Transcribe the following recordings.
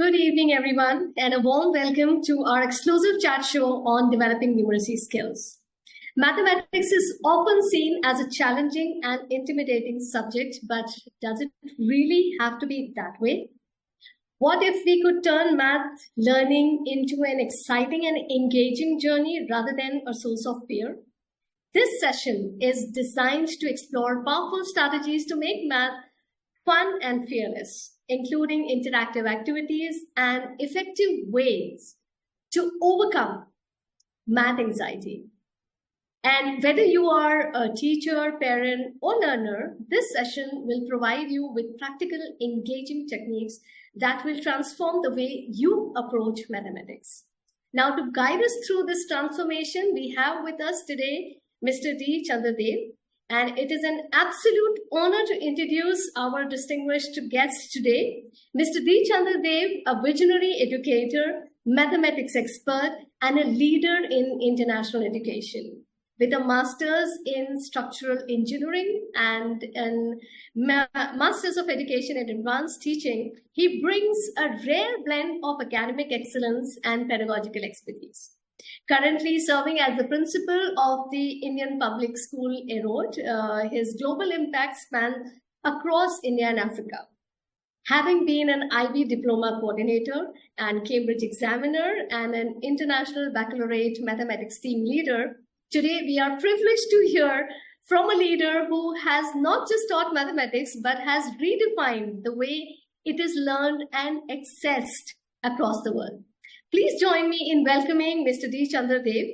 Good evening, everyone, and a warm welcome to our exclusive chat show on developing numeracy skills. Mathematics is often seen as a challenging and intimidating subject, but does it really have to be that way? What if we could turn math learning into an exciting and engaging journey rather than a source of fear? This session is designed to explore powerful strategies to make math fun and fearless, including interactive activities and effective ways to overcome math anxiety. And whether you are a teacher, parent, or learner, this session will provide you with practical, engaging techniques that will transform the way you approach mathematics. Now, to guide us through this transformation, we have with us today Mr. D. Chander Dev, and it is an absolute honor to introduce our distinguished guest today, Mr. D. Chander Dev, a visionary educator, mathematics expert, and a leader in international education. With a master's in structural engineering and a master's of education in advanced teaching, he brings a rare blend of academic excellence and pedagogical expertise. Currently serving as the principal of the Indian Public School Erode, his global impact spans across India and Africa. Having been an IB diploma coordinator and Cambridge examiner and an international baccalaureate mathematics team leader, today we are privileged to hear from a leader who has not just taught mathematics, but has redefined the way it is learned and accessed across the world. Please join me in welcoming Mr. D. Chander Dev.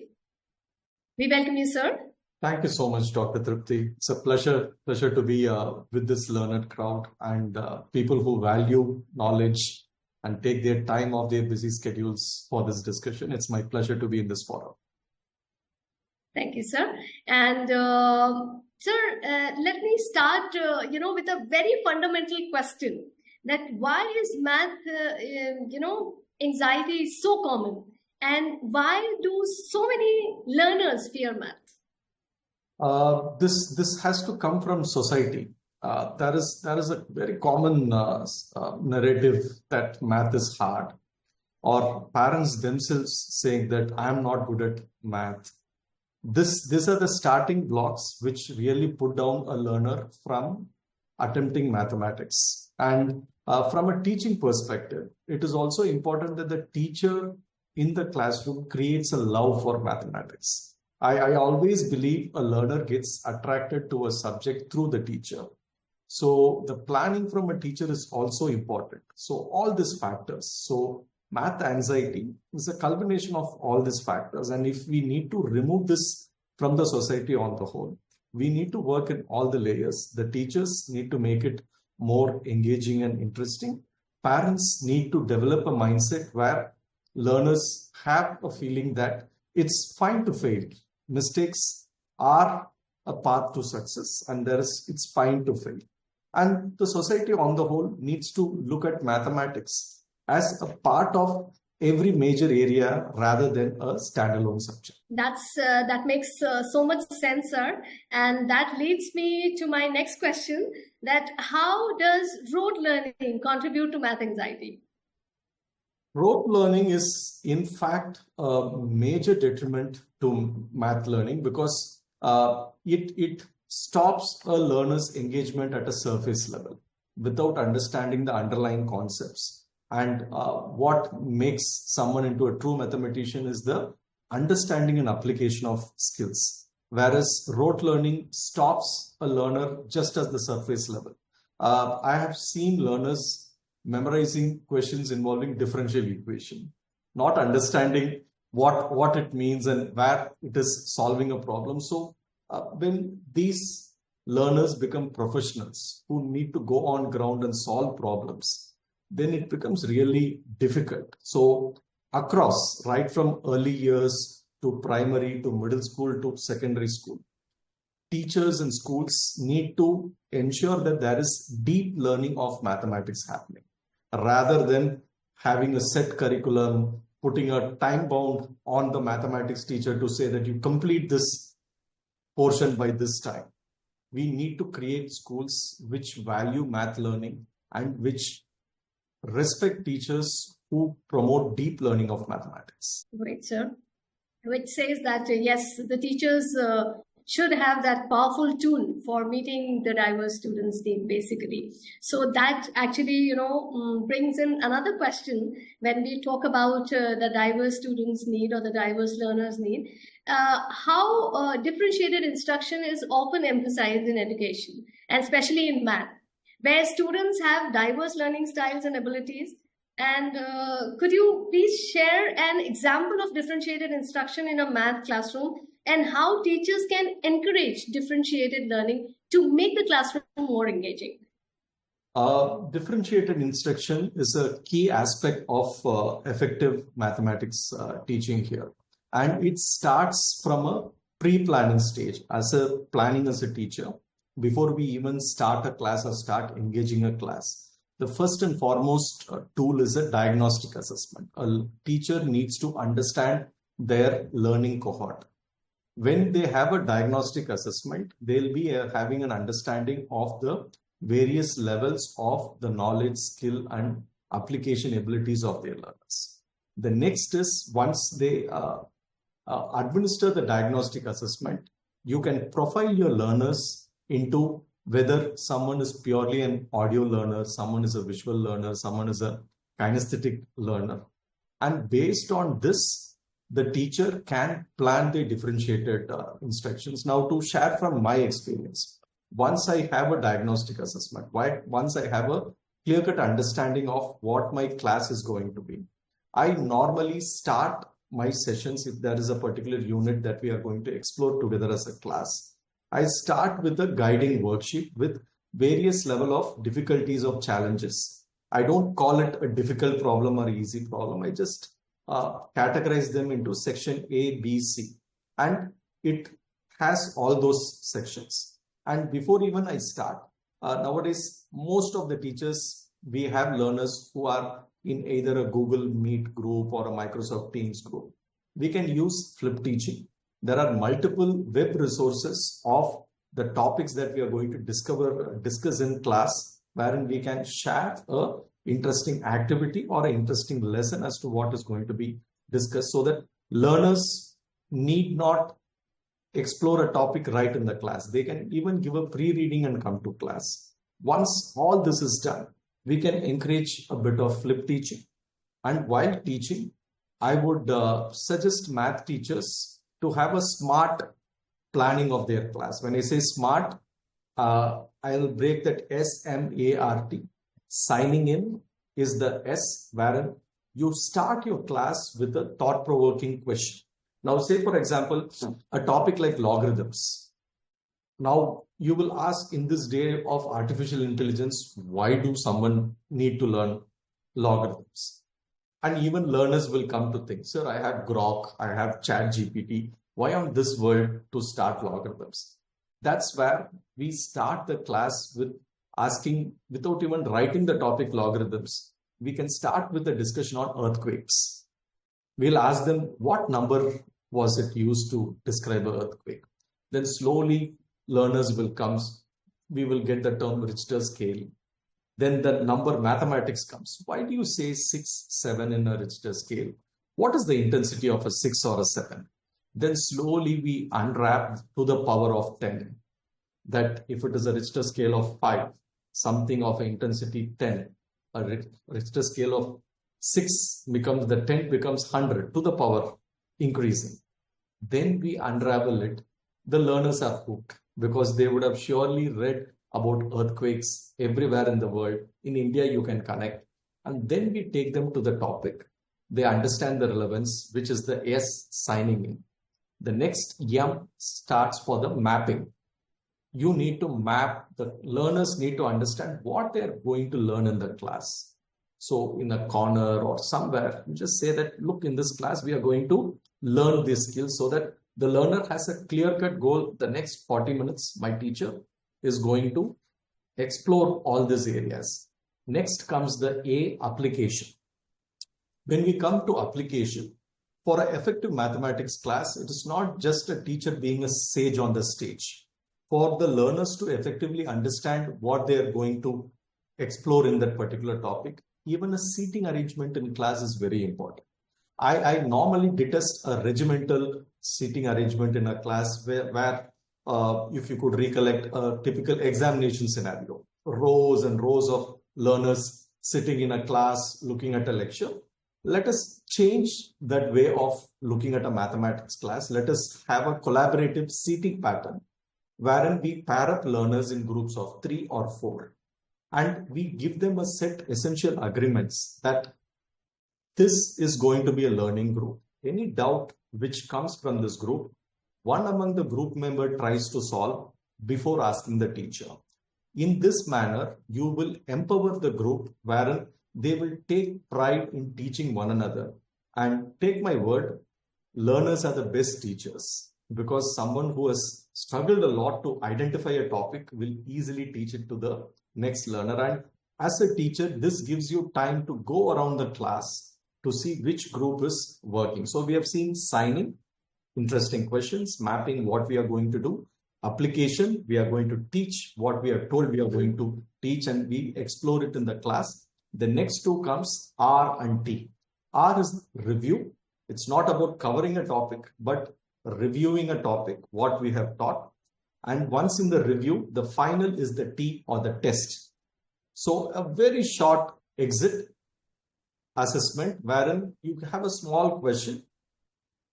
We welcome you, sir. Thank you so much, Dr. Tripti. It's a pleasure to be with this learned crowd and people who value knowledge and take their time off their busy schedules for this discussion. It's my pleasure to be in this forum. Thank you, sir. And sir, let me start, with a very fundamental question: that why is math, anxiety is so common, and why do so many learners fear math? This has to come from society. There is a very common narrative that math is hard, or parents themselves saying that I am not good at math. These are the starting blocks which really put down a learner from attempting mathematics. And from a teaching perspective, it is also important that the teacher in the classroom creates a love for mathematics. I always believe a learner gets attracted to a subject through the teacher. So the planning from a teacher is also important. So all these factors. So math anxiety is a culmination of all these factors. And if we need to remove this from the society on the whole, we need to work in all the layers. The teachers need to make it more engaging and interesting. Parents need to develop a mindset where learners have a feeling that it's fine to fail. Mistakes are a path to success, and it's fine to fail. And the society on the whole needs to look at mathematics as a part of every major area rather than a standalone subject. That makes so much sense, sir. And that leads me to my next question, that how does rote learning contribute to math anxiety? Rote learning is, in fact, a major detriment to math learning because it stops a learner's engagement at a surface level without understanding the underlying concepts. And what makes someone into a true mathematician is the understanding and application of skills. Whereas rote learning stops a learner just at the surface level. I have seen learners memorizing questions involving differential equation, not understanding what it means and where it is solving a problem. So when these learners become professionals who need to go on ground and solve problems, then it becomes really difficult. So across, right from early years to primary to middle school to secondary school, teachers and schools need to ensure that there is deep learning of mathematics happening, rather than having a set curriculum, putting a time bound on the mathematics teacher to say that you complete this portion by this time. We need to create schools which value math learning and which respect teachers who promote deep learning of mathematics. Great, sir. Which says that, yes, the teachers should have that powerful tool for meeting the diverse students' need, basically. So that actually, brings in another question when we talk about the diverse students' need or the diverse learners' need. How differentiated instruction is often emphasized in education, and especially in math, where students have diverse learning styles and abilities. And could you please share an example of differentiated instruction in a math classroom and how teachers can encourage differentiated learning to make the classroom more engaging? Differentiated instruction is a key aspect of effective mathematics teaching here. And it starts from a pre-planning stage. Planning as a teacher, before we even start a class or start engaging a class, the first and foremost tool is a diagnostic assessment. A teacher needs to understand their learning cohort. When they have a diagnostic assessment, they'll be having an understanding of the various levels of the knowledge, skill, and application abilities of their learners. The next is, once they administer the diagnostic assessment, you can profile your learners into whether someone is purely an audio learner, someone is a visual learner, someone is a kinesthetic learner. And based on this, the teacher can plan the differentiated instructions. Now, to share from my experience, once I have a diagnostic assessment, once I have a clear-cut understanding of what my class is going to be, I normally start my sessions, if there is a particular unit that we are going to explore together as a class. I start with a guiding worksheet with various level of difficulties of challenges. I don't call it a difficult problem or easy problem. I just categorize them into section A, B, C. And it has all those sections. And before even I start, nowadays, most of the teachers, we have learners who are in either a Google Meet group or a Microsoft Teams group. We can use flip teaching. There are multiple web resources of the topics that we are going to discuss in class, wherein we can share a interesting activity or an interesting lesson as to what is going to be discussed, so that learners need not explore a topic right in the class. They can even give a pre-reading and come to class. Once all this is done, we can encourage a bit of flip teaching. And while teaching, I would suggest math teachers to have a smart planning of their class. When I say smart, I'll break that SMART. Signing in is the S, wherein you start your class with a thought-provoking question. Now, say, for example, a topic like logarithms. Now, you will ask, in this day of artificial intelligence, why do someone need to learn logarithms? And even learners will come to think, sir, I have Grok, I have ChatGPT. Why on this world to start logarithms? That's where we start the class with asking, without even writing the topic logarithms, we can start with a discussion on earthquakes. We'll ask them, what number was it used to describe an earthquake? Then slowly learners will come. We will get the term Richter scale. Then the number mathematics comes. Why do you say 6, 7 in a Richter scale? What is the intensity of a 6 or a 7? Then slowly we unwrap to the power of 10. That if it is a Richter scale of 5, something of intensity 10, a Richter scale of 6 becomes, the 10 becomes 100 to the power increasing. Then we unravel it. The learners are hooked because they would have surely read about earthquakes everywhere in the world. In India, you can connect. And then we take them to the topic. They understand the relevance, which is the S, signing in. The next M starts for the mapping. You need to map, the learners need to understand what they're going to learn in the class. So in a corner or somewhere, you just say that, look, in this class, we are going to learn these skills, so that the learner has a clear-cut goal. The next 40 minutes, my teacher is going to explore all these areas. Next comes the A, application. When we come to application, for an effective mathematics class, it is not just a teacher being a sage on the stage. For the learners to effectively understand what they are going to explore in that particular topic, even a seating arrangement in class is very important. I normally detest a regimental seating arrangement in a class where if you could recollect a typical examination scenario, rows and rows of learners sitting in a class looking at a lecture. Let us change that way of looking at a mathematics class. Let us have a collaborative seating pattern wherein we pair up learners in groups of 3 or 4 and we give them a set essential agreements that this is going to be a learning group. Any doubt which comes from this group, one among the group member tries to solve before asking the teacher. In this manner, you will empower the group wherein they will take pride in teaching one another. And take my word, learners are the best teachers because someone who has struggled a lot to identify a topic will easily teach it to the next learner. And as a teacher, this gives you time to go around the class to see which group is working. So we have seen signing, interesting questions, mapping what we are going to do, application, we are going to teach what we are told we are going to teach and we explore it in the class. The next two comes R and T. R is review. It's not about covering a topic, but reviewing a topic, what we have taught. And once in the review, the final is the T or the test. So a very short exit assessment wherein you have a small question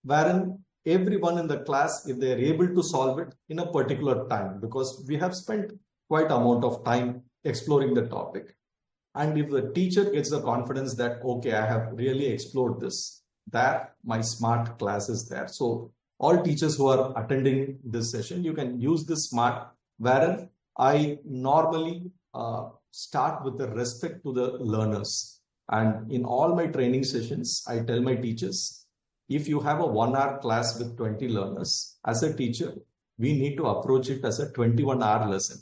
wherein everyone in the class, if they are able to solve it in a particular time, because we have spent quite amount of time exploring the topic. And if the teacher gets the confidence that, okay, I have really explored this, that my smart class is there. So all teachers who are attending this session, you can use this smart wherein I normally start with the respect to the learners. And in all my training sessions, I tell my teachers, if you have a 1-hour class with 20 learners, as a teacher, we need to approach it as a 21-hour lesson.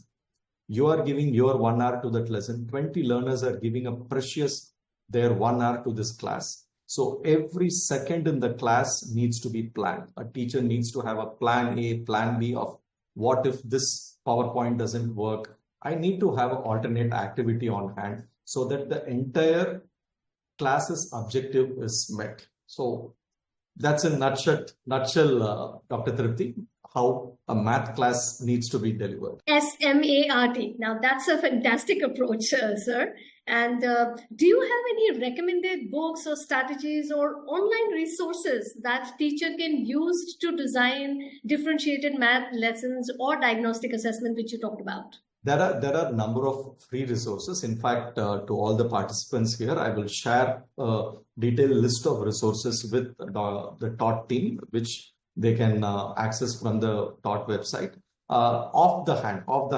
You are giving your 1 hour to that lesson. 20 learners are giving a precious their 1 hour to this class. So every second in the class needs to be planned. A teacher needs to have a plan A, plan B of what if this PowerPoint doesn't work. I need to have an alternate activity on hand so that the entire class's objective is met. So that's a nutshell, Dr. Tripti, how a math class needs to be delivered. SMART. Now that's a fantastic approach, sir. And do you have any recommended books or strategies or online resources that teacher can use to design differentiated math lessons or diagnostic assessment, which you talked about? There are a number of free resources. In fact, to all the participants here, I will share a detailed list of resources with the TOT team, which they can access from the TOT website. Off the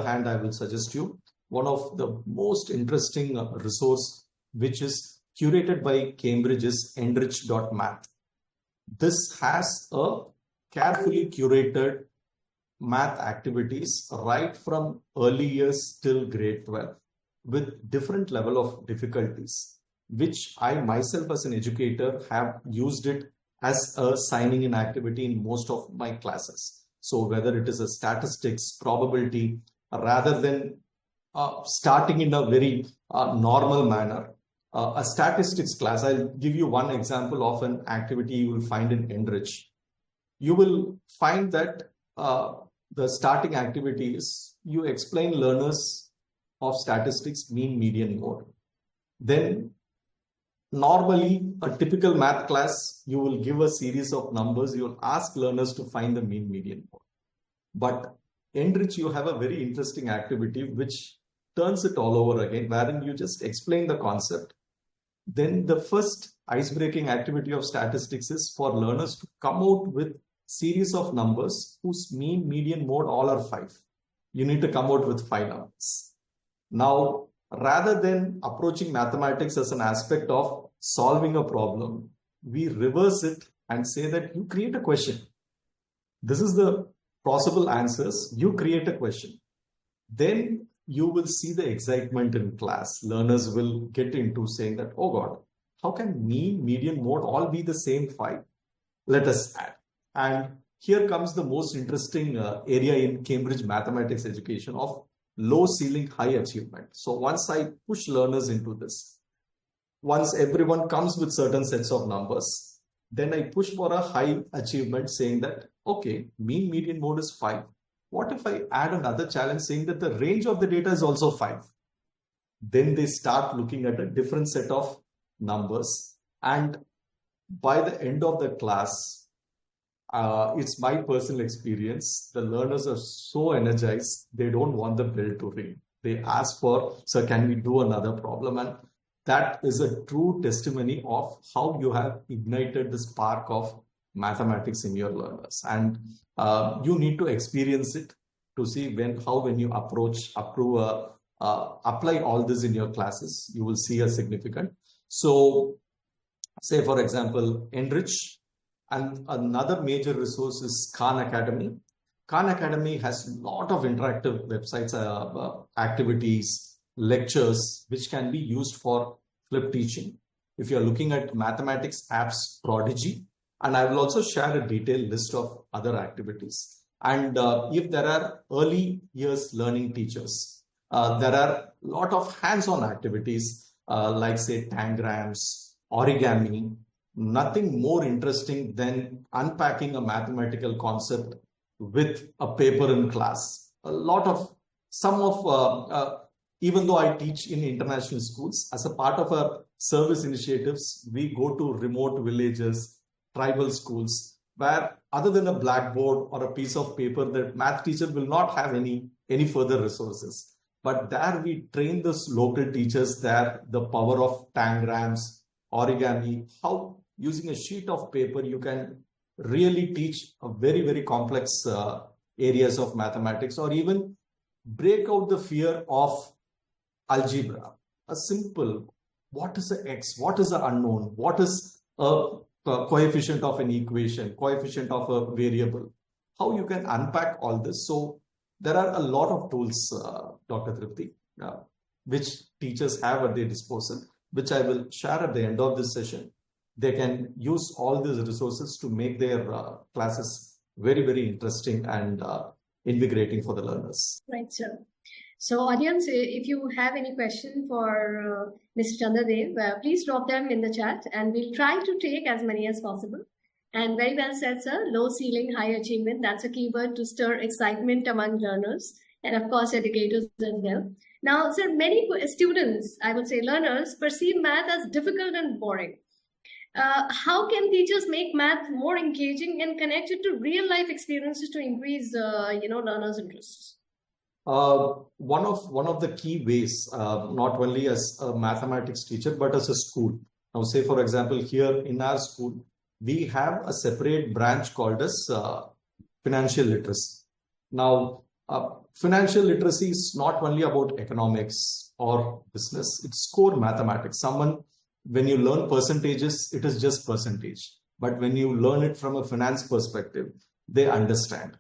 hand, I will suggest you one of the most interesting resource, which is curated by Cambridge, is enrich.math. This has a carefully curated math activities right from early years till grade 12 with different level of difficulties, which I myself as an educator have used it as a signing in activity in most of my classes. So whether it is a statistics, probability, rather than starting in a very normal manner, a statistics class, I'll give you one example of an activity you will find in Enrich. You will find that the starting activity is you explain learners of statistics mean, median, mode. Then normally a typical math class, you will give a series of numbers. You will ask learners to find the mean, median, mode. But Enrich, you have a very interesting activity which turns it all over again, wherein you just explain the concept. Then the first ice-breaking activity of statistics is for learners to come out with series of numbers whose mean, median, mode all are 5. You need to come out with 5 numbers. Now, rather than approaching mathematics as an aspect of solving a problem, we reverse it and say that you create a question. This is the possible answers. You create a question. Then you will see the excitement in class. Learners will get into saying that, oh God, how can mean, median, mode all be the same 5? Let us add. And here comes the most interesting area in Cambridge mathematics education of low ceiling, high achievement. So once I push learners into this, once everyone comes with certain sets of numbers, then I push for a high achievement saying that, okay, mean median mode is 5. What if I add another challenge saying that the range of the data is also 5? Then they start looking at a different set of numbers. And by the end of the class, it's my personal experience, the learners are so energized, they don't want the bell to ring. They ask for, sir, can we do another problem? And that is a true testimony of how you have ignited the spark of mathematics in your learners. And you need to experience it to see when you apply all this in your classes, you will see a significant. So say, for example, Enrich, and another major resource is Khan Academy. Khan Academy has a lot of interactive websites, activities, lectures, which can be used for flip teaching. If you're looking at mathematics apps, Prodigy, and I will also share a detailed list of other activities. And if there are early years learning teachers, there are a lot of hands-on activities like say tangrams, origami. Nothing more interesting than unpacking a mathematical concept with a paper in class. Even though I teach in international schools, as a part of our service initiatives, we go to remote villages, tribal schools, where other than a blackboard or a piece of paper, the math teacher will not have any further resources. But there we train those local teachers there, the power of tangrams, origami, how using a sheet of paper, you can really teach a very, very complex areas of mathematics, or even break out the fear of algebra. A simple, what is the x, what is the unknown, what is a coefficient of an equation, coefficient of a variable, how you can unpack all this. So there are a lot of tools, Dr. Tripti, which teachers have at their disposal, which I will share at the end of this session. They can use all these resources to make their classes very, very interesting and invigorating for the learners. Right, sir. So audience, if you have any question for Mr. Chander Dev, please drop them in the chat and we'll try to take as many as possible. And very well said, sir. Low ceiling, high achievement. That's a keyword to stir excitement among learners and of course educators as well. Now, sir, many students, I would say learners, perceive math as difficult and boring. How can teachers make math more engaging and connected to real life experiences to increase, learners' interests? One of the key ways, not only as a mathematics teacher, but as a school. Now, say, for example, here in our school, we have a separate branch called as financial literacy. Now, financial literacy is not only about economics or business, it's core mathematics. When you learn percentages, it is just percentage. But when you learn it from a finance perspective, they understand.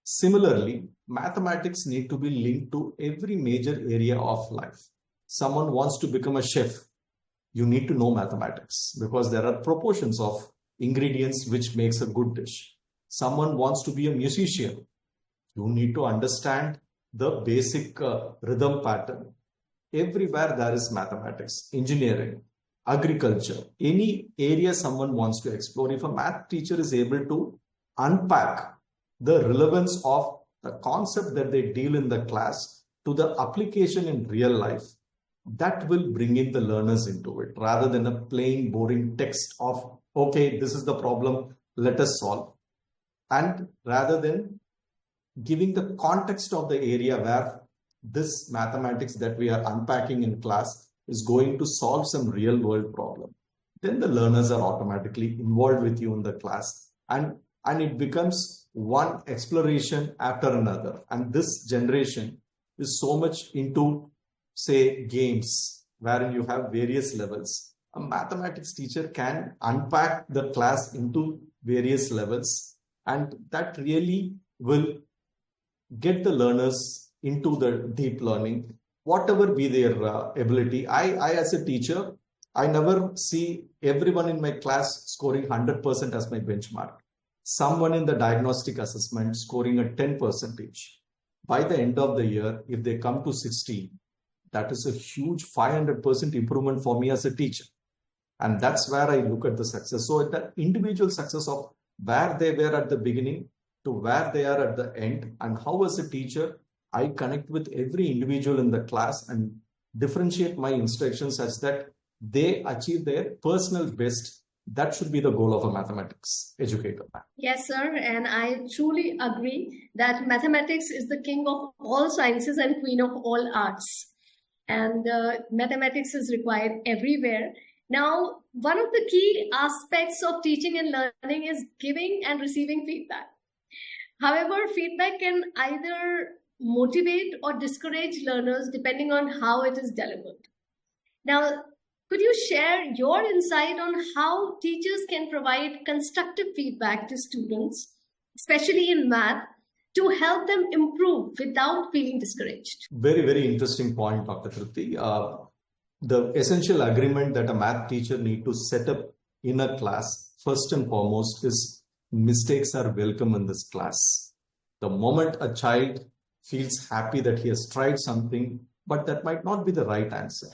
Similarly, mathematics need to be linked to every major area of life. Someone wants to become a chef, you need to know mathematics because there are proportions of ingredients which makes a good dish. Someone wants to be a musician, you need to understand the basic rhythm pattern. Everywhere there is mathematics, engineering, agriculture, any area someone wants to explore. If a math teacher is able to unpack the relevance of the concept that they deal in the class to the application in real life, that will bring in the learners into it rather than a plain boring text of, okay, this is the problem, let us solve. And rather than giving the context of the area where this mathematics that we are unpacking in class is going to solve some real world problem, then the learners are automatically involved with you in the class, and it becomes one exploration after another. And this generation is so much into, say, games wherein you have various levels. A mathematics teacher can unpack the class into various levels, and that really will get the learners into the deep learning, whatever be their ability. I as a teacher, I never see everyone in my class scoring 100% as my benchmark. Someone in the diagnostic assessment scoring a 10%. By the end of the year, if they come to 60, that is a huge 500% improvement for me as a teacher. And that's where I look at the success. So at the individual success of where they were at the beginning to where they are at the end, and how as a teacher, I connect with every individual in the class and differentiate my instructions such that they achieve their personal best. That should be the goal of a mathematics educator. Yes, sir. And I truly agree that mathematics is the king of all sciences and queen of all arts. And mathematics is required everywhere. Now, one of the key aspects of teaching and learning is giving and receiving feedback. However, feedback can either motivate or discourage learners depending on how it is delivered. Now, could you share your insight on how teachers can provide constructive feedback to students, especially in math, to help them improve without feeling discouraged? Very, very interesting point, Dr. Tripti. The essential agreement that a math teacher need to set up in a class, first and foremost, is mistakes are welcome in this class. The moment a child feels happy that he has tried something, but that might not be the right answer.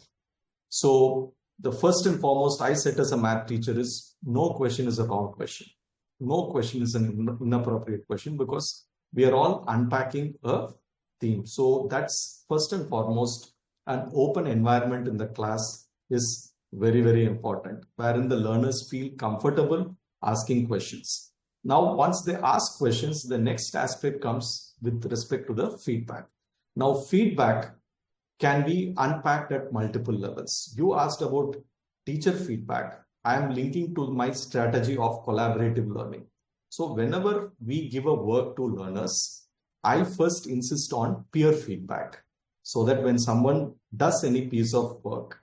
So the first and foremost I set as a math teacher is no question is a wrong question. No question is an inappropriate question, because we are all unpacking a theme. So that's first and foremost. An open environment in the class is very, very important, wherein the learners feel comfortable asking questions. Now, once they ask questions, the next aspect comes with respect to the feedback. Now, feedback can be unpacked at multiple levels. You asked about teacher feedback. I am linking to my strategy of collaborative learning. So whenever we give a work to learners, I first insist on peer feedback, so that when someone does any piece of work,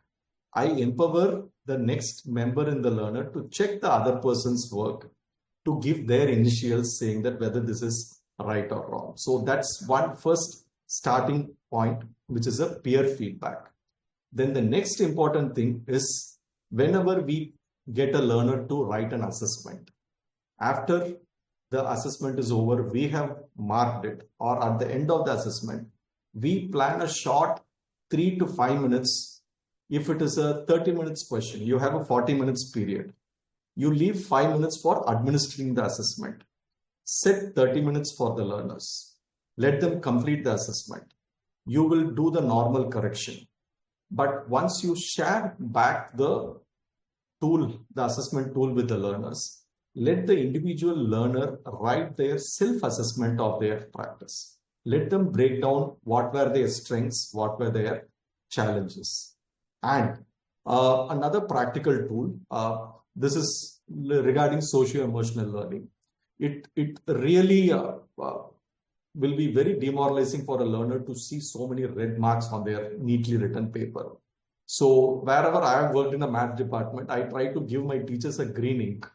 I empower the next member in the learner to check the other person's work, to give their initials saying that whether this is right or wrong. So that's one first starting point, which is a peer feedback. Then the next important thing is whenever we get a learner to write an assessment, after the assessment is over, we have marked it, or at the end of the assessment, we plan a short 3 to 5 minutes. If it is a 30 minutes question, you have a 40 minutes period. You leave 5 minutes for administering the assessment. Set 30 minutes for the learners. Let them complete the assessment. You will do the normal correction. But once you share back the tool, the assessment tool with the learners, let the individual learner write their self-assessment of their practice. Let them break down what were their strengths, what were their challenges. And another practical tool, this is regarding socio-emotional learning. It really will be very demoralizing for a learner to see so many red marks on their neatly written paper. So wherever I have worked in the math department, I try to give my teachers a green ink.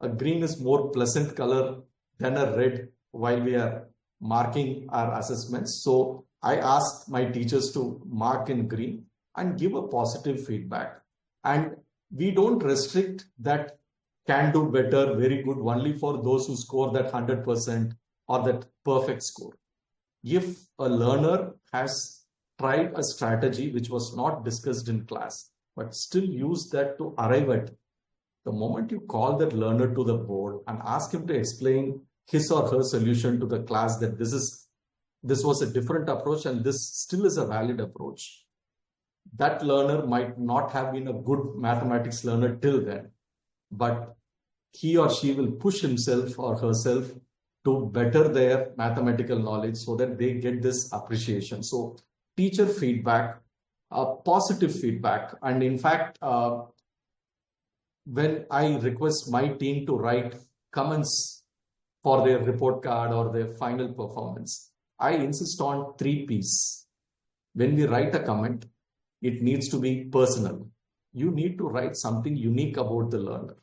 A green is more pleasant color than a red while we are marking our assessments. So I ask my teachers to mark in green and give a positive feedback. And we don't restrict that can do better, very good, only for those who score that 100% or that perfect score. If a learner has tried a strategy which was not discussed in class, but still use that to arrive at, the moment you call that learner to the board and ask him to explain his or her solution to the class, that this was a different approach and this still is a valid approach, that learner might not have been a good mathematics learner till then, but he or she will push himself or herself to better their mathematical knowledge so that they get this appreciation. So teacher feedback, positive feedback. And in fact, when I request my team to write comments for their report card or their final performance, I insist on 3 P's. When we write a comment, it needs to be personal. You need to write something unique about the learner,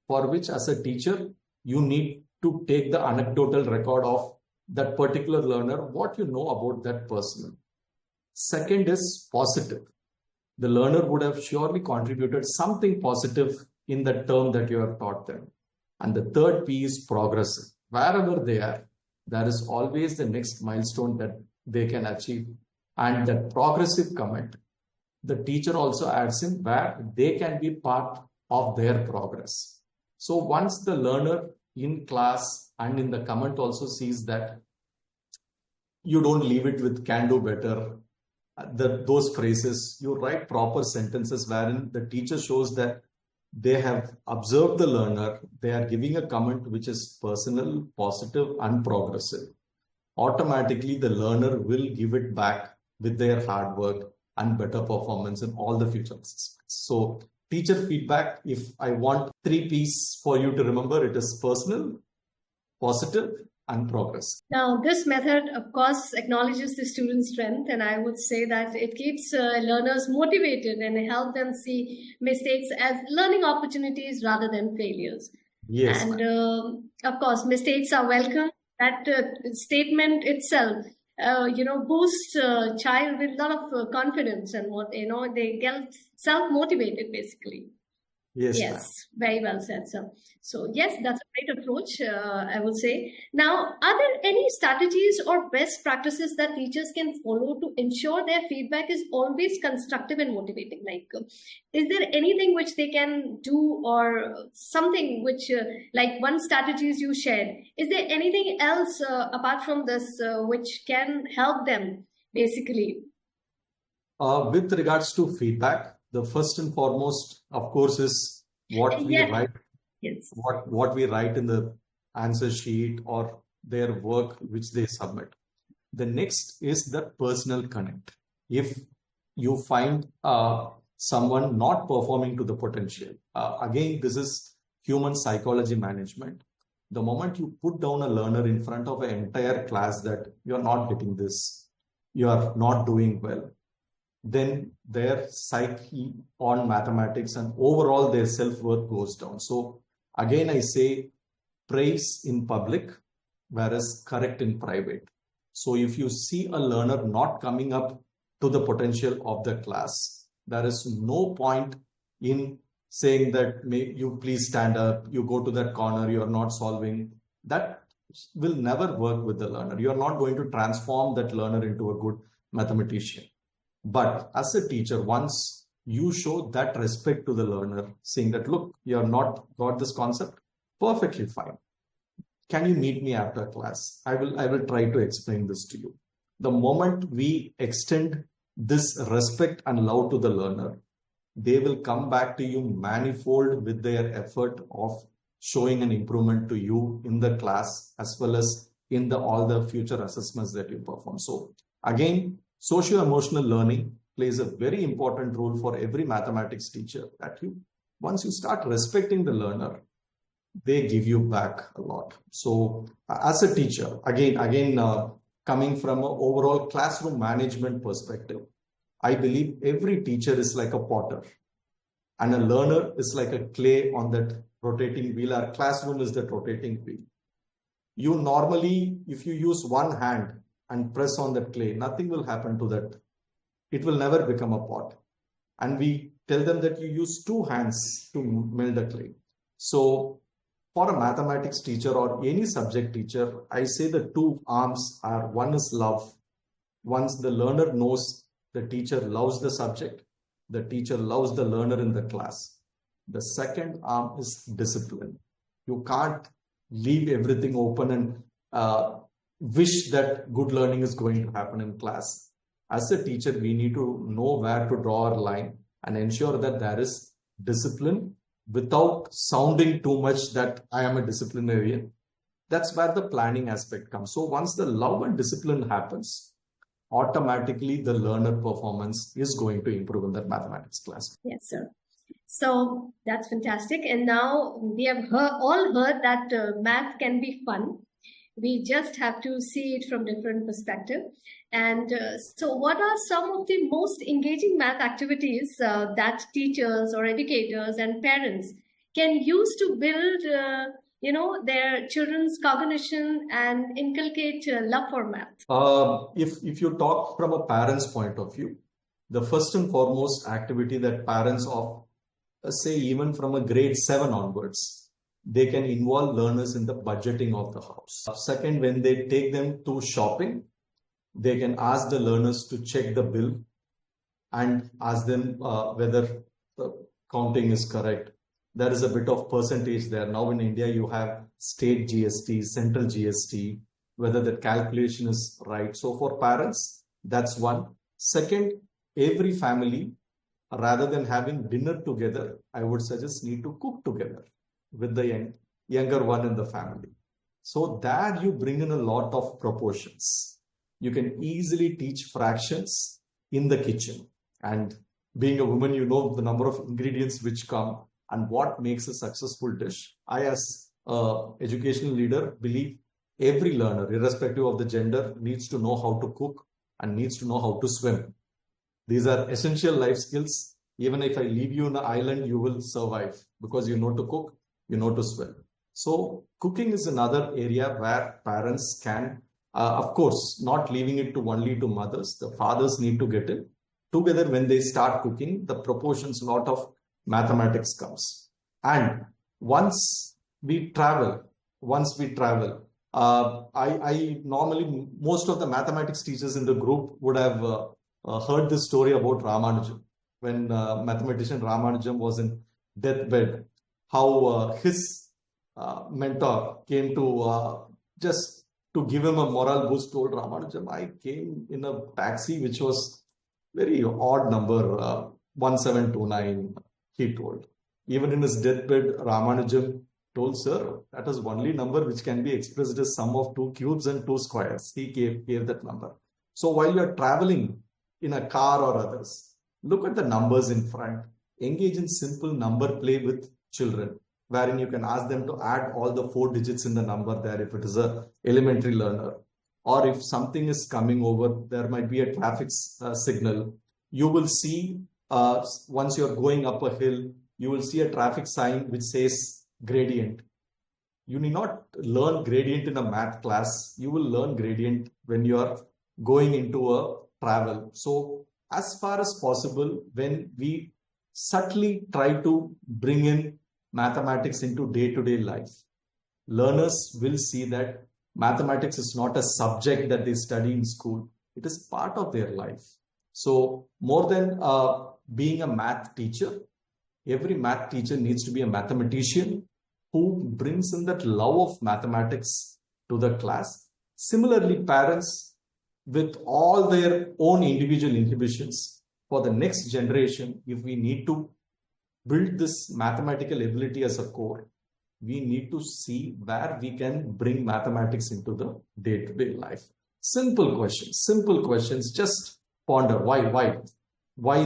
for which as a teacher, you need to take the anecdotal record of that particular learner, what you know about that person. Second is positive. The learner would have surely contributed something positive in the term that you have taught them. And the third P is progressive. Wherever they are, there is always the next milestone that they can achieve. And that progressive comment, the teacher also adds in where they can be part of their progress. So once the learner in class and in the comment also sees that you don't leave it with can do better, those phrases, you write proper sentences wherein the teacher shows that they have observed the learner, they are giving a comment which is personal, positive, and progressive. Automatically, the learner will give it back with their hard work and better performance in all the future assessments. So, teacher feedback, if I want 3 P's for you to remember, it is personal, positive, and progress. Now, this method, of course, acknowledges the student's strength, and I would say that it keeps learners motivated and help them see mistakes as learning opportunities rather than failures. Yes. And of course, mistakes are welcome. That statement itself, boosts a child with a lot of confidence, and they get self-motivated basically. Yes, very well said, sir. So yes, that's a great approach, I would say. Now, are there any strategies or best practices that teachers can follow to ensure their feedback is always constructive and motivating? Like, is there anything which they can do, or something which, like one strategies you shared, is there anything else apart from this which can help them basically? With regards to feedback, the first and foremost, of course, is what we write. Yes. What we write in the answer sheet or their work which they submit. The next is the personal connect. If you find someone not performing to the potential, again, this is human psychology management. The moment you put down a learner in front of an entire class that you're not getting this, you are not doing well, then their psyche on mathematics and overall their self-worth goes down. So again, I say praise in public, whereas correct in private. So if you see a learner not coming up to the potential of the class, there is no point in saying that you please stand up, you go to that corner, you are not solving. That will never work with the learner. You are not going to transform that learner into a good mathematician. But as a teacher, once you show that respect to the learner, saying that, look, you have not got this concept, perfectly fine. Can you meet me after class? I will try to explain this to you. The moment we extend this respect and love to the learner, they will come back to you manifold with their effort of showing an improvement to you in the class as well as in all the future assessments that you perform. So again, socio-emotional learning plays a very important role for every mathematics teacher. Once you start respecting the learner, they give you back a lot. So as a teacher, again, coming from an overall classroom management perspective, I believe every teacher is like a potter and a learner is like a clay on that rotating wheel. Our classroom is that rotating wheel. You normally, if you use one hand and press on that clay, nothing will happen to that. It will never become a pot. And we tell them that you use 2 hands to melt the clay. So for a mathematics teacher or any subject teacher, I say the 2 arms are, one is love. Once the learner knows the teacher loves the subject, the teacher loves the learner in the class. The second arm is discipline. You can't leave everything open and wish that good learning is going to happen in class. As a teacher, we need to know where to draw our line and ensure that there is discipline without sounding too much that I am a disciplinarian. That's where the planning aspect comes. So once the love and discipline happens, automatically the learner performance is going to improve in that mathematics class. Yes, sir. So that's fantastic. And now we have all heard that math can be fun. We just have to see it from different perspective. And so what are some of the most engaging math activities that teachers or educators and parents can use to build, their children's cognition and inculcate love for math? If you talk from a parent's point of view, the first and foremost activity that parents of, say, even from a grade 7 onwards, they can involve learners in the budgeting of the house. Second, when they take them to shopping, they can ask the learners to check the bill and ask them whether the counting is correct. there is a bit of percentage there. Now in India, you have state GST, central GST, whether that calculation is right. So for parents, that's one. Second, every family, rather than having dinner together, I would suggest need to cook together with the younger one in the family. So that you bring in a lot of proportions. You can easily teach fractions in the kitchen. And being a woman, you know the number of ingredients which come and what makes a successful dish. I, as an educational leader, believe every learner, irrespective of the gender, needs to know how to cook and needs to know how to swim. These are essential life skills. Even if I leave you on an island, you will survive because you know to cook, you know to swim. So cooking is another area where parents can, of course, not leaving it to only to mothers. The fathers need to get in together. When they start cooking, the proportions, lot of mathematics comes. And once we travel, I normally, most of the mathematics teachers in the group would have heard this story about Ramanujan. When mathematician Ramanujan was in deathbed, how his mentor came to just to give him a moral boost, told Ramanujan, I came in a taxi which was very odd number, 1729, he told. Even in his deathbed, Ramanujan told, sir, that is only number which can be expressed as sum of two cubes and two squares. He gave that number. So while you are traveling in a car or others, look at the numbers in front. Engage in simple number play with children, wherein you can ask them to add all the 4 digits in the number there if it is a elementary learner. Or if something is coming over, there might be a traffic signal. You will see, once you're going up a hill, you will see a traffic sign which says gradient. You need not learn gradient in a math class. You will learn gradient when you are going into a travel. So as far as possible, when we subtly try to bring in mathematics into day-to-day life, learners will see that mathematics is not a subject that they study in school. It is part of their life. So more than being a math teacher, every math teacher needs to be a mathematician who brings in that love of mathematics to the class. Similarly, parents, with all their own individual inhibitions, for the next generation, if we need to build this mathematical ability as a core, we need to see where we can bring mathematics into the day-to-day life. Simple questions, just ponder why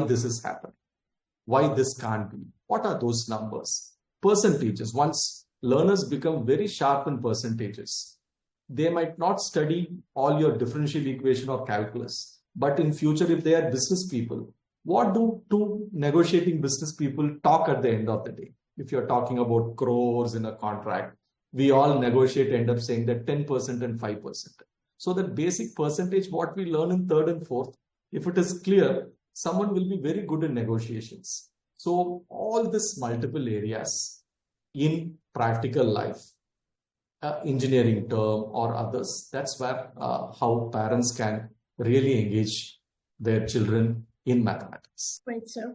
this is happening, why this can't be, what are those numbers, percentages. Once learners become very sharp in percentages, they might not study all your differential equation or calculus, but in future, if they are business people, what do two negotiating business people talk at the end of the day? If you're talking about crores in a contract, we all negotiate, end up saying that 10% and 5%. So that basic percentage, what we learn in third and fourth, if it is clear, someone will be very good in negotiations. So all this multiple areas in practical life, engineering term or others, that's where how parents can really engage their children in mathematics. Great, sir.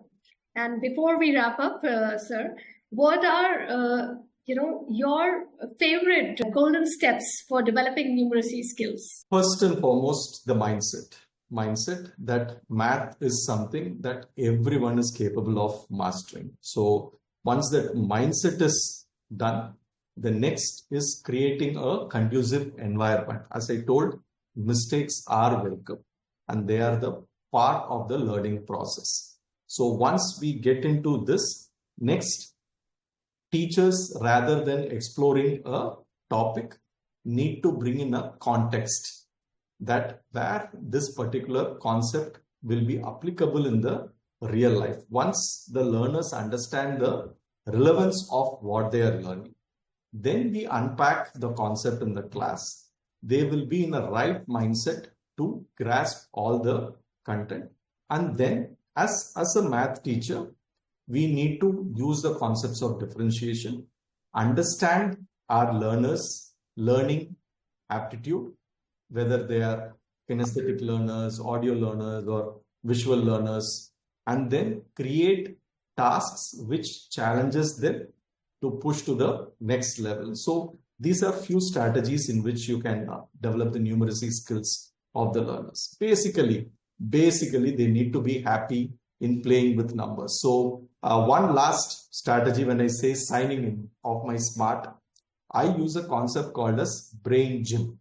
And before we wrap up, sir, what are your favorite golden steps for developing numeracy skills? First and foremost, the mindset that math is something that everyone is capable of mastering. So once that mindset is done, the next is creating a conducive environment. As I told, mistakes are welcome and they are the part of the learning process. So once we get into this, next, teachers, rather than exploring a topic, need to bring in a context that where this particular concept will be applicable in the real life. Once the learners understand the relevance of what they are learning, then we unpack the concept in the class. They will be in the right mindset to grasp all the content. And then as a math teacher, we need to use the concepts of differentiation, understand our learners' learning aptitude, whether they are kinesthetic learners, audio learners, or visual learners, and then create tasks which challenges them to push to the next level. So these are few strategies in which you can develop the numeracy skills of the learners. Basically, they need to be happy in playing with numbers. So one last strategy, when I say signing in of my smart, I use a concept called as brain gym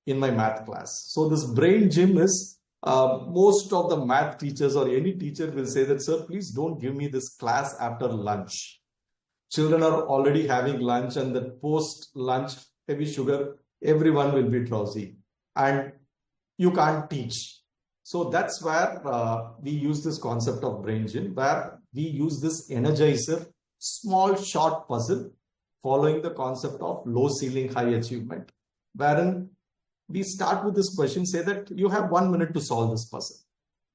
in my math class. So this brain gym is most of the math teachers or any teacher will say that, sir, please don't give me this class after lunch. Children are already having lunch, and the post-lunch heavy sugar, everyone will be drowsy and you can't teach. So that's where we use this concept of brain gym, where we use this energizer, small short puzzle, following the concept of low ceiling, high achievement, wherein we start with this question, say that you have 1 minute to solve this puzzle.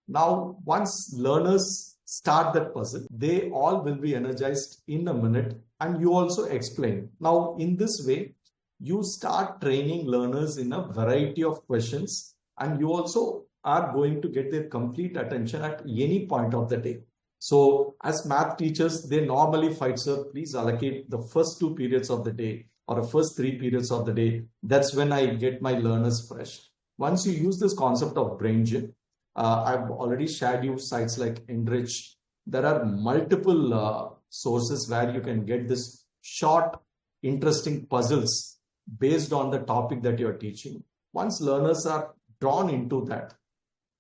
Now, once learners start that puzzle, they all will be energized in a minute, and you also explain. Now, in this way, you start training learners in a variety of questions, and you also are going to get their complete attention at any point of the day. So as math teachers, they normally fight, sir, please allocate the first 2 periods of the day or the first 3 periods of the day. That's when I get my learners fresh. Once you use this concept of brain gym, I've already shared you sites like Enrich. There are multiple sources where you can get this short, interesting puzzles based on the topic that you're teaching. Once learners are drawn into that,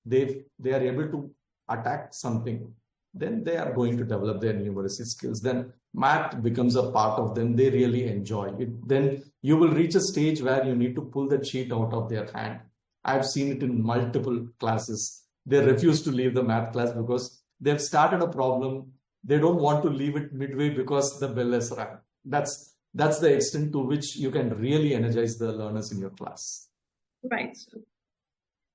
they are able to attack something, then they are going to develop their numeracy skills. Then math becomes a part of them. They really enjoy it. Then you will reach a stage where you need to pull that sheet out of their hand. I've seen it in multiple classes. They refuse to leave the math class because they've started a problem. They don't want to leave it midway because the bell has rang. That's the extent to which you can really energize the learners in your class. Right.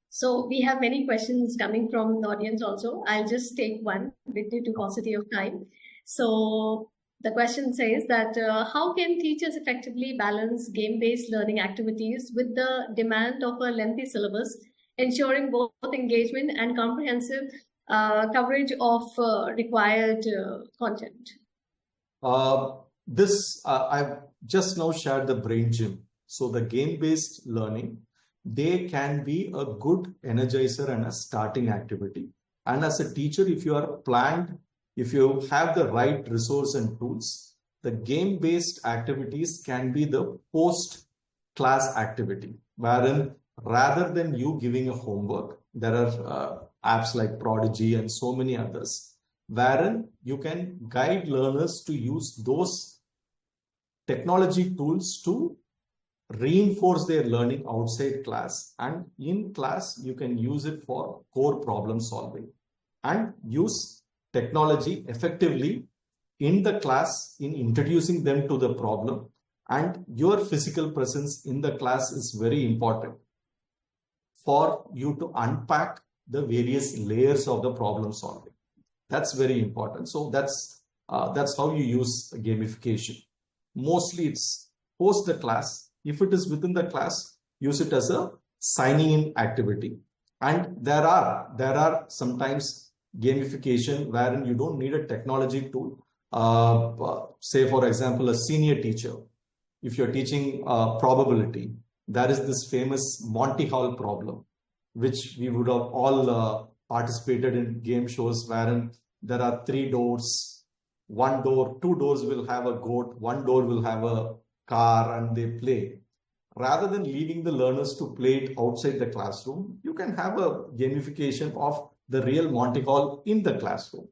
So we have many questions coming from the audience also. I'll just take one due to paucity of time. So the question says that how can teachers effectively balance game-based learning activities with the demand of a lengthy syllabus, ensuring both engagement and comprehensive coverage of required content? I've just now shared the brain gym. So the game-based learning, they can be a good energizer and a starting activity. And as a teacher, if you are planned, if you have the right resource and tools, the game-based activities can be the post-class activity, wherein rather than you giving a homework, there are apps like Prodigy and so many others, wherein you can guide learners to use those technology tools to reinforce their learning outside class, and in class you can use it for core problem solving and use technology effectively in the class in introducing them to the problem. And your physical presence in the class is very important for you to unpack the various layers of the problem solving. That's very important. So that's how you use gamification. Mostly it's post the class. If it is within the class, use it as a signing in activity. And there are sometimes gamification wherein you don't need a technology tool. Say, for example, a senior teacher, if you're teaching probability, there is this famous Monty Hall problem, which we would have all participated in game shows wherein there are 3 doors. 1 door, 2 doors will have a goat, 1 door will have a car, and they play. Rather than leaving the learners to play it outside the classroom, you can have a gamification of the real Monty Hall in the classroom,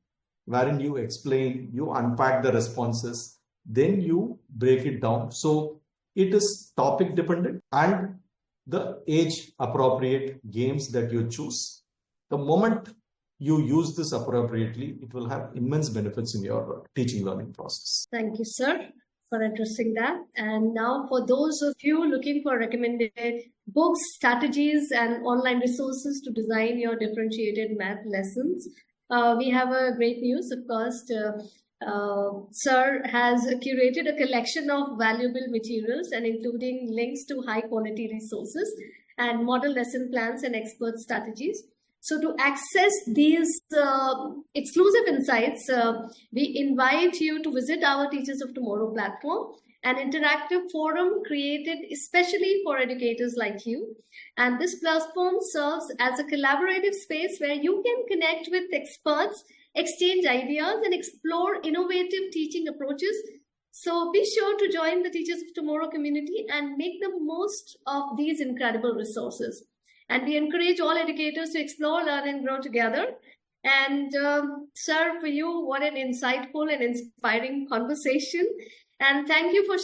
wherein you explain, you unpack the responses, then you break it down. So it is topic dependent and the age appropriate games that you choose. The moment you use this appropriately, it will have immense benefits in your teaching learning process. Thank you, sir, for addressing that. And now for those of you looking for recommended books, strategies, and online resources to design your differentiated math lessons, we have a great news. Of course, sir has curated a collection of valuable materials and including links to high quality resources and model lesson plans and expert strategies. So to access these exclusive insights, we invite you to visit our Teachers of Tomorrow platform, an interactive forum created especially for educators like you. And this platform serves as a collaborative space where you can connect with experts, exchange ideas, and explore innovative teaching approaches. So be sure to join the Teachers of Tomorrow community and make the most of these incredible resources. And we encourage all educators to explore, learn, and grow together. And sir, for you, what an insightful and inspiring conversation. And thank you for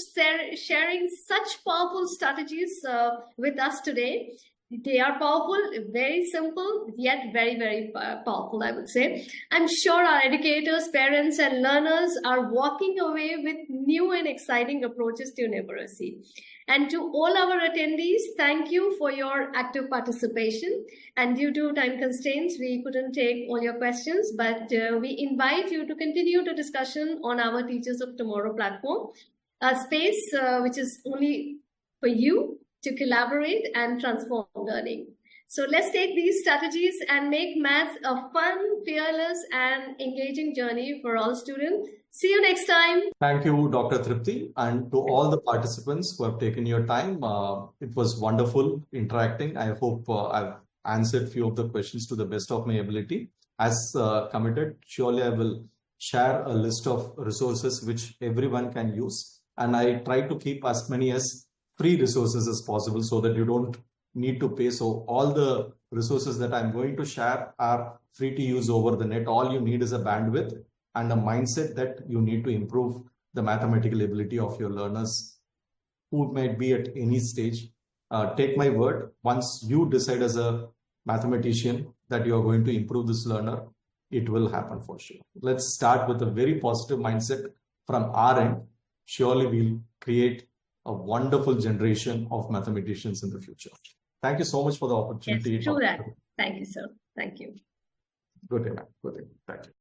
sharing such powerful strategies with us today. They are powerful, very simple, yet very, very powerful, I would say. I'm sure our educators, parents, and learners are walking away with new and exciting approaches to numeracy. And to all our attendees, thank you for your active participation. And due to time constraints, we couldn't take all your questions, but we invite you to continue the discussion on our Teachers of Tomorrow platform, a space which is only for you to collaborate and transform learning. So let's take these strategies and make math a fun, fearless, and engaging journey for all students. See you next time. Thank you, Dr. Tripti, and to all the participants who have taken your time. It was wonderful interacting. I hope I've answered few of the questions to the best of my ability. As committed, surely I will share a list of resources which everyone can use. And I try to keep as many as free resources as possible so that you don't need to pay. So all the resources that I'm going to share are free to use over the net. All you need is a bandwidth and a mindset that you need to improve the mathematical ability of your learners who might be at any stage. Take my word, once you decide as a mathematician that you are going to improve this learner, it will happen for sure. Let's start with a very positive mindset from our end. Surely we'll create a wonderful generation of mathematicians in the future. Thank you so much for the opportunity. Yes, true that. Thank you, sir. Thank you. Good day, ma'am. Good day. Thank you.